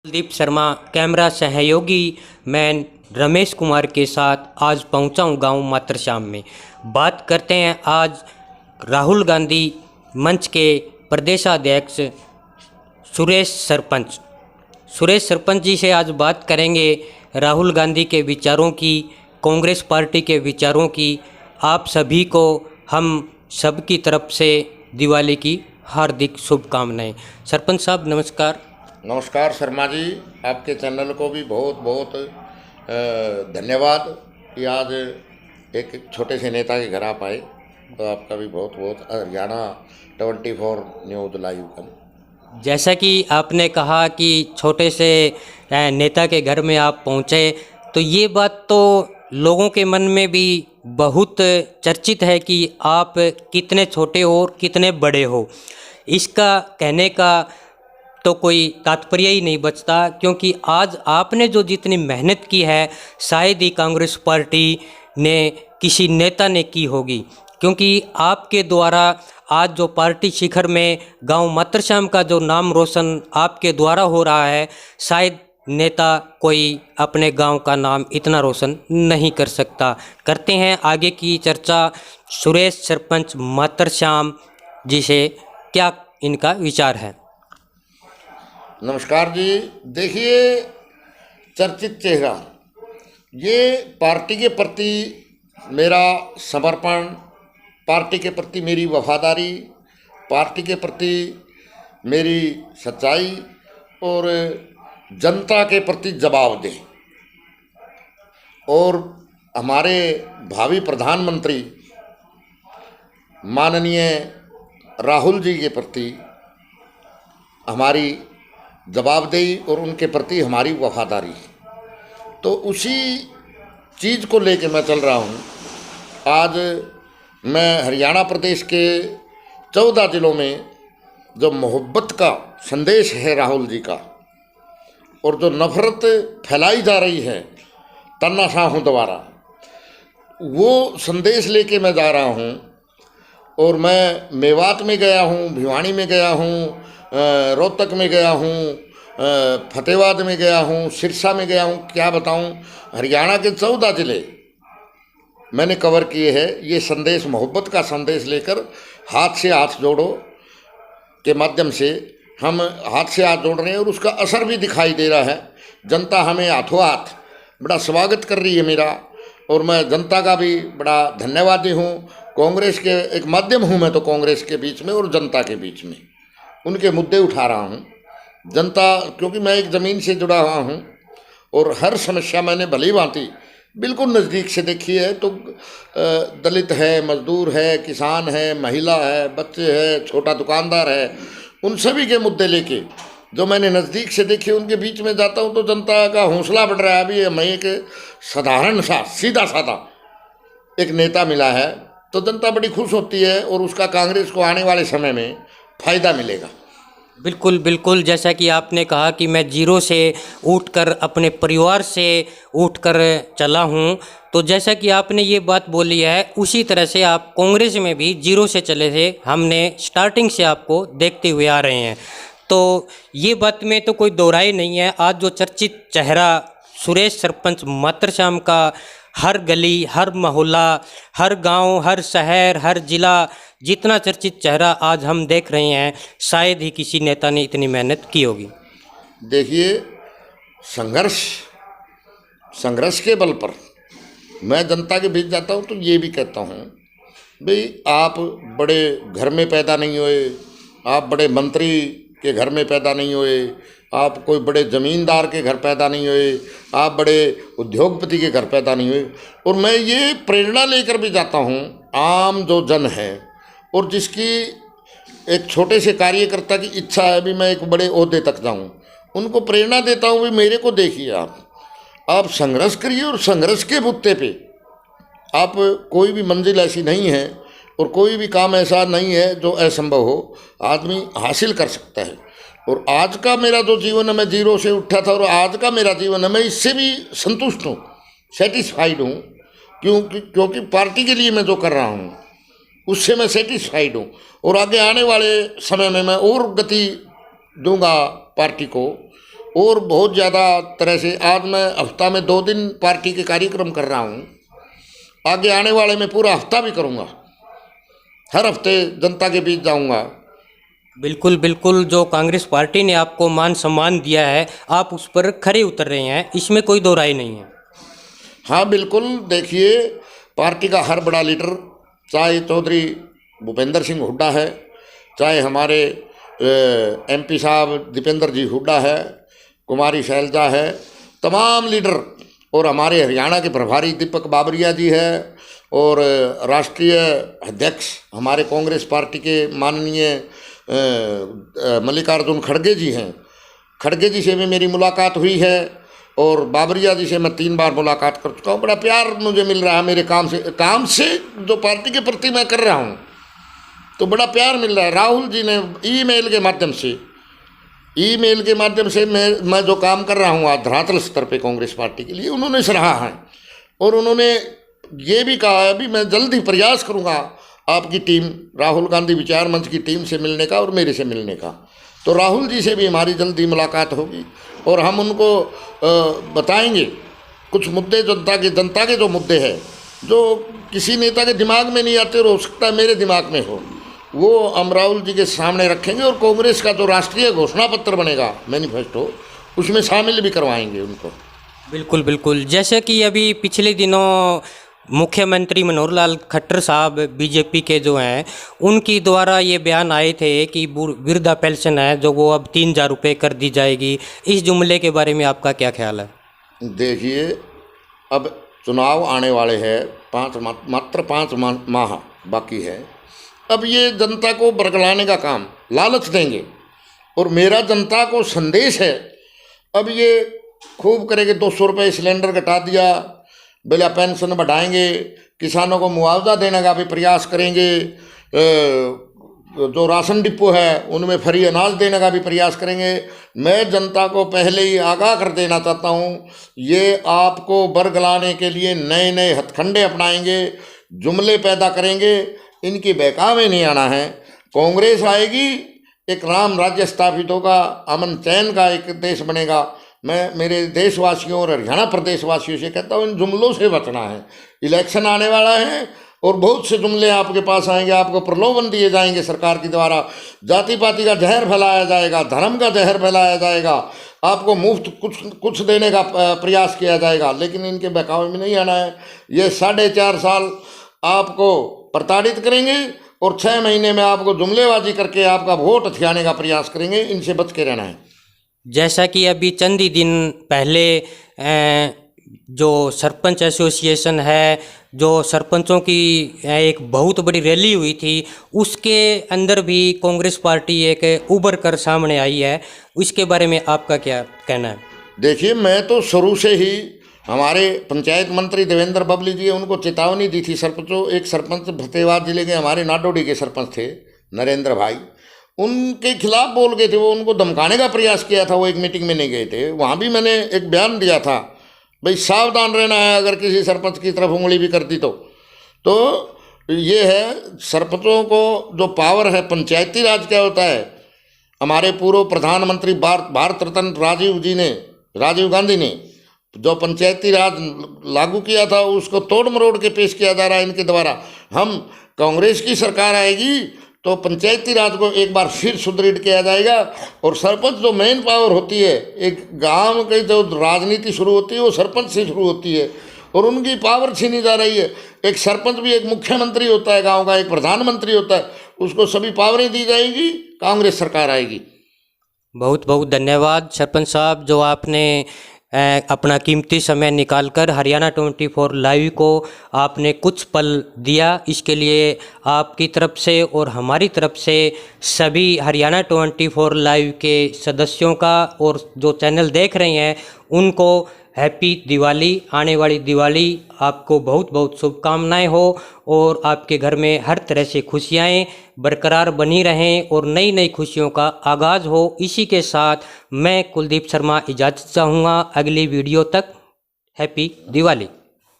Kuldeep Sharma camera सहयोगी मैं रमेश कुमार के साथ आज पहुंचा हूं गांव मातरश्याम में। बात करते हैं आज राहुल गांधी मंच के प्रदेशाध्यक्ष सुरेश सरपंच जी से आज बात करेंगे राहुल गांधी के विचारों की, कांग्रेस पार्टी के विचारों की। आप सभी को हम सबकी तरफ से दिवाली की हार्दिक शुभकामनाएं। सरपंच साहब नमस्कार। नमस्कार शर्मा जी, आपके चैनल को भी बहुत बहुत धन्यवाद कि आज एक छोटे से नेता के घर आप आए, तो आपका भी बहुत बहुत हरियाणा 24 न्यूज़ लाइव का। जैसा कि आपने कहा कि छोटे से नेता के घर में आप पहुंचे, तो ये बात तो लोगों के मन में भी बहुत चर्चित है कि आप कितने छोटे हो और कितने बड़े हो। इसका कहने का तो कोई तात्पर्य ही नहीं बचता, क्योंकि आज आपने जो जितनी मेहनत की है शायद ही कांग्रेस पार्टी ने किसी नेता ने की होगी, क्योंकि आपके द्वारा आज जो पार्टी शिखर में गांव मातरश्याम का जो नाम रोशन आपके द्वारा हो रहा है, शायद नेता कोई अपने गांव का नाम इतना रोशन नहीं कर सकता। करते हैं आगे की चर्चा सुरेश सरपंच मातरश्याम जी से, क्या इनका विचार है। नमस्कार जी, देखिए चर्चित चेहरा, ये पार्टी के प्रति मेरा समर्पण, पार्टी के प्रति मेरी वफादारी, पार्टी के प्रति मेरी सच्चाई और जनता के प्रति जवाबदेही, और हमारे भावी प्रधानमंत्री माननीय राहुल जी के प्रति हमारी जवाबदेही और उनके प्रति हमारी वफादारी। तो उसी चीज़ को लेके मैं चल रहा हूँ। आज मैं हरियाणा प्रदेश के 14 जिलों में जो मोहब्बत का संदेश है राहुल जी का, और जो नफ़रत फैलाई जा रही है तानाशाहों द्वारा, वो संदेश लेके मैं जा रहा हूँ। और मैं मेवात में गया हूँ, भिवानी में गया हूँ, रोहतक में गया हूँ, फतेहाबाद में गया हूँ, सिरसा में गया हूँ, क्या बताऊँ, हरियाणा के 14 जिले मैंने कवर किए हैं। ये संदेश, मोहब्बत का संदेश लेकर हाथ से हाथ जोड़ो के माध्यम से हम हाथ से हाथ जोड़ रहे हैं, और उसका असर भी दिखाई दे रहा है। जनता हमें हाथों हाथ बड़ा स्वागत कर रही है मेरा, और मैं जनता का भी बड़ा धन्यवादी हूँ। कांग्रेस के एक माध्यम हूँ मैं तो, कांग्रेस के बीच में और जनता के बीच में उनके मुद्दे उठा रहा हूँ। जनता, क्योंकि मैं एक ज़मीन से जुड़ा हुआ हूँ और हर समस्या मैंने भली भांति बिल्कुल नज़दीक से देखी है। तो दलित है, मजदूर है, किसान है, महिला है, बच्चे है, छोटा दुकानदार है, उन सभी के मुद्दे लेके जो मैंने नज़दीक से देखे, उनके बीच में जाता हूँ तो जनता का हौसला बढ़ रहा है। अभी मैं एक साधारण सा सीधा साधा एक नेता मिला है, तो जनता बड़ी खुश होती है, और उसका कांग्रेस को आने वाले समय में फ़ायदा मिलेगा। बिल्कुल बिल्कुल, जैसा कि आपने कहा कि मैं जीरो से उठकर, अपने परिवार से उठकर चला हूं, तो जैसा कि आपने ये बात बोली है, उसी तरह से आप कांग्रेस में भी जीरो से चले थे। हमने स्टार्टिंग से आपको देखते हुए आ रहे हैं, तो ये बात में तो कोई दोहराई नहीं है। आज जो चर्चित चेहरा सुरेश सरपंच मातरश्याम का, हर गली, हर मोहल्ला, हर गांव, हर शहर, हर जिला, जितना चर्चित चेहरा आज हम देख रहे हैं, शायद ही किसी नेता ने इतनी मेहनत की होगी। देखिए, संघर्ष के बल पर मैं जनता के बीच जाता हूँ, तो ये भी कहता हूँ, भाई आप बड़े घर में पैदा नहीं हुए, आप बड़े मंत्री के घर में पैदा नहीं हुए, आप कोई बड़े ज़मींदार के घर पैदा नहीं हुए, आप बड़े उद्योगपति के घर पैदा नहीं हुए। और मैं ये प्रेरणा लेकर भी जाता हूँ, आम जो जन है और जिसकी एक छोटे से कार्यकर्ता की इच्छा है भी मैं एक बड़े ओहदे तक जाऊँ, उनको प्रेरणा देता हूँ भी मेरे को देखिए, आप संघर्ष करिए, और संघर्ष के बुत्ते पे आप, कोई भी मंजिल ऐसी नहीं है और कोई भी काम ऐसा नहीं है जो असंभव हो, आदमी हासिल कर सकता है। और आज का मेरा जो जीवन है, मैं जीरो से उठा था, और आज का मेरा जीवन है, मैं इससे भी संतुष्ट हूँ, सेटिस्फाइड हूँ, क्योंकि पार्टी के लिए मैं जो कर रहा हूँ उससे मैं सेटिस्फाइड हूँ। और आगे आने वाले समय में मैं और गति दूंगा पार्टी को, और बहुत ज़्यादा तरह से आज मैं हफ्ता में 2 दिन पार्टी के कार्यक्रम कर रहा हूँ, आगे आने वाले में पूरा हफ्ता भी करूँगा, हर हफ्ते जनता के बीच जाऊँगा। बिल्कुल बिल्कुल, जो कांग्रेस पार्टी ने आपको मान सम्मान दिया है आप उस पर खरे उतर रहे हैं, इसमें कोई दो राय नहीं है। हाँ बिल्कुल, देखिए पार्टी का हर बड़ा लीडर, चाहे चौधरी भूपेंद्र सिंह हुड्डा है, चाहे हमारे MP साहब दीपेंद्र जी हुड्डा है, कुमारी शैलजा है, तमाम लीडर, और हमारे हरियाणा के प्रभारी दीपक बाबरिया जी है, और राष्ट्रीय अध्यक्ष हमारे कांग्रेस पार्टी के माननीय मल्लिकार्जुन खड़गे जी हैं। खड़गे जी से भी मेरी मुलाकात हुई है और बाबरिया जी से मैं 3 बार मुलाकात कर चुका हूँ। बड़ा प्यार मुझे मिल रहा है मेरे काम से जो पार्टी के प्रति मैं कर रहा हूँ, तो बड़ा प्यार मिल रहा है। राहुल जी ने ईमेल के माध्यम से मैं जो काम कर रहा हूँ आज धरातल स्तर पे कांग्रेस पार्टी के लिए, उन्होंने सराहा है और उन्होंने ये भी कहा है भी मैं जल्द ही प्रयास करूँगा आपकी टीम, राहुल गांधी विचार मंच की टीम से मिलने का और मेरे से मिलने का। तो राहुल जी से भी हमारी जल्दी मुलाकात होगी और हम उनको बताएंगे कुछ मुद्दे, जनता के जो मुद्दे हैं जो किसी नेता के दिमाग में नहीं आते और हो सकता है मेरे दिमाग में हो, वो हम राहुल जी के सामने रखेंगे और कांग्रेस का जो राष्ट्रीय घोषणा पत्र बनेगा, मैनिफेस्टो, उसमें शामिल भी करवाएंगे उनको। बिल्कुल बिल्कुल, जैसे कि अभी पिछले दिनों मुख्यमंत्री मनोहर लाल खट्टर साहब बीजेपी के जो हैं, उनकी द्वारा ये बयान आए थे कि वृद्धा पेंशन है जो वो अब 3,000 रुपये कर दी जाएगी। इस जुमले के बारे में आपका क्या ख्याल है? देखिए, अब चुनाव आने वाले हैं, मात्र 5 माह बाकी है। अब ये जनता को बरगलाने का काम, लालच देंगे, और मेरा जनता को संदेश है, अब ये खूब करेंगे। 200 रुपये सिलेंडर घटा दिया, बिला पेंशन बढ़ाएंगे, किसानों को मुआवजा देने का भी प्रयास करेंगे, जो राशन डिपो है उनमें फ्री अनाज देने का भी प्रयास करेंगे। मैं जनता को पहले ही आगाह कर देना चाहता हूँ, ये आपको बरगलाने के लिए नए नए हथकंडे अपनाएंगे, जुमले पैदा करेंगे, इनकी बहकावे में नहीं आना है। कांग्रेस आएगी, एक राम राज्य स्थापित होगा, अमन चैन का एक देश बनेगा। मैं मेरे देशवासियों और हरियाणा प्रदेशवासियों से कहता हूँ इन जुमलों से बचना है। इलेक्शन आने वाला है और बहुत से जुमले आपके पास आएंगे, आपको प्रलोभन दिए जाएंगे सरकार के द्वारा, जाति पाति का जहर फैलाया जाएगा, धर्म का जहर फैलाया जाएगा, आपको मुफ्त कुछ देने का प्रयास किया जाएगा, लेकिन इनके बहकावे में नहीं आना है। ये 4.5 साल आपको प्रताड़ित करेंगे और 6 महीने में आपको जुमलेबाजी करके आपका वोट हथियाने का प्रयास करेंगे, इनसे बच के रहना है। जैसा कि अभी चंद ही दिन पहले जो सरपंच एसोसिएशन है, जो सरपंचों की एक बहुत बड़ी रैली हुई थी, उसके अंदर भी कांग्रेस पार्टी एक उभर कर सामने आई है, उसके बारे में आपका क्या कहना है? देखिए, मैं तो शुरू से ही हमारे पंचायत मंत्री देवेंद्र बबली जी, उनको चेतावनी दी थी सरपंचों। एक सरपंच फतेहाबाद जिले के हमारे नाडोडी के सरपंच थे नरेंद्र भाई, उनके खिलाफ बोल गए थे, वो उनको धमकाने का प्रयास किया था। वो एक मीटिंग में नहीं गए थे, वहाँ भी मैंने एक बयान दिया था, भाई सावधान रहना है अगर किसी सरपंच की तरफ उंगली भी कर दी तो ये है सरपंचों को जो पावर है। पंचायती राज क्या होता है, हमारे पूर्व प्रधानमंत्री भारत रत्न राजीव गांधी ने जो पंचायती राज लागू किया था, उसको तोड़ मरोड़ के पेश किया जा रहा है इनके द्वारा। हम कांग्रेस की सरकार आएगी तो पंचायती राज को एक बार फिर सुदृढ़ किया जाएगा, और सरपंच जो मेन पावर होती है, एक गांव की जो राजनीति शुरू होती है वो सरपंच से शुरू होती है, और उनकी पावर छीनी जा रही है। एक सरपंच भी एक मुख्यमंत्री होता है गांव का, एक प्रधानमंत्री होता है, उसको सभी पावरें दी जाएगी, कांग्रेस सरकार आएगी। बहुत बहुत धन्यवाद सरपंच साहब, जो आपने अपना कीमती समय निकालकर हरियाणा 24 लाइव को आपने कुछ पल दिया। इसके लिए आपकी तरफ से और हमारी तरफ से सभी हरियाणा 24 लाइव के सदस्यों का और जो चैनल देख रहे हैं उनको हैप्पी दिवाली। आने वाली दिवाली आपको बहुत बहुत शुभकामनाएं हो और आपके घर में हर तरह से खुशियाँ बरकरार बनी रहें और नई नई खुशियों का आगाज़ हो। इसी के साथ मैं कुलदीप शर्मा इजाज़त चाहूँगा। अगली वीडियो तक हैप्पी दिवाली।